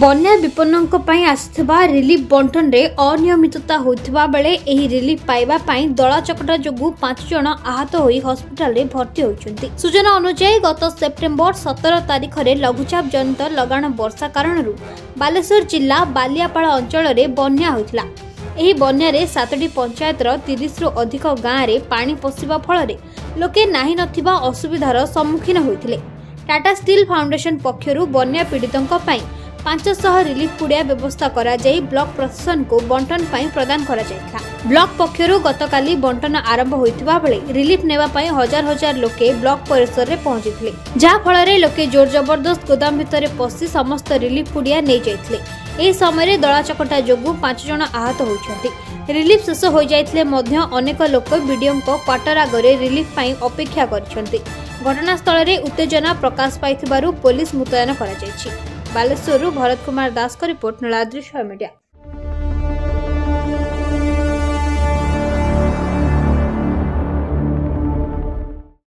बन्या विपन्नों पई आसिथिबा रिलीफ बंटन रे अनियमितता होइथिबा बेले एही रिलीफ पाइबा पई दला चकटा जोगु 5 जण आहत होई हॉस्पिटल रे भर्ती होइछन्ति। सूचना अनुसार गत सेप्टेम्बर 17 तारिख रे लघुचाप जनित लगाण वर्षा कारणरू बालेश्वर जिल्ला बालियापाड़ अंचल रे बन्या होइथिला। एही बन्या रे 7टी पंचायत रो 30 रु अधिक गाँ रे पानी पसिबा फल रे लोके नाही नथिबा असुविधार सम्मुखीन होइथिले। टाटा स्टील फाउंडेशन पक्षरु बन्या पीड़ितों पई 500 रिलीफ पुड़िया व्यवस्था करा जाई ब्लॉक प्रशासन को बंटन पाई प्रदान करा जायथा। ब्लॉक पक्षरु गतकाली बंटन आरंभ होइथिबा बेले रिलीफ नेबा पाई हजार हजार लोके ब्लॉक परिसर रे पहुंचिथिले, जा फल रे लोके जोर जबरदस्त गोदाम भितरे पसी समस्त रिलीफ पुड़िया नै जायथिले। एही समय दला चकटा जोगु 5 जण आहत होइछन्ति। रिलीफ शेष हो जायथिले मध्य अनेक लोक बीडीओ को क्वार्टर आगरे रिलीफ पाई अपेक्षा करछन्ति। घटनास्थल रे उत्तेजना प्रकाश पाइथिबारु पुलिस मुतयन करा जायछि। बालेश्वरु भरत कुमार दास का रिपोर्ट, नीलाद्री मीडिया।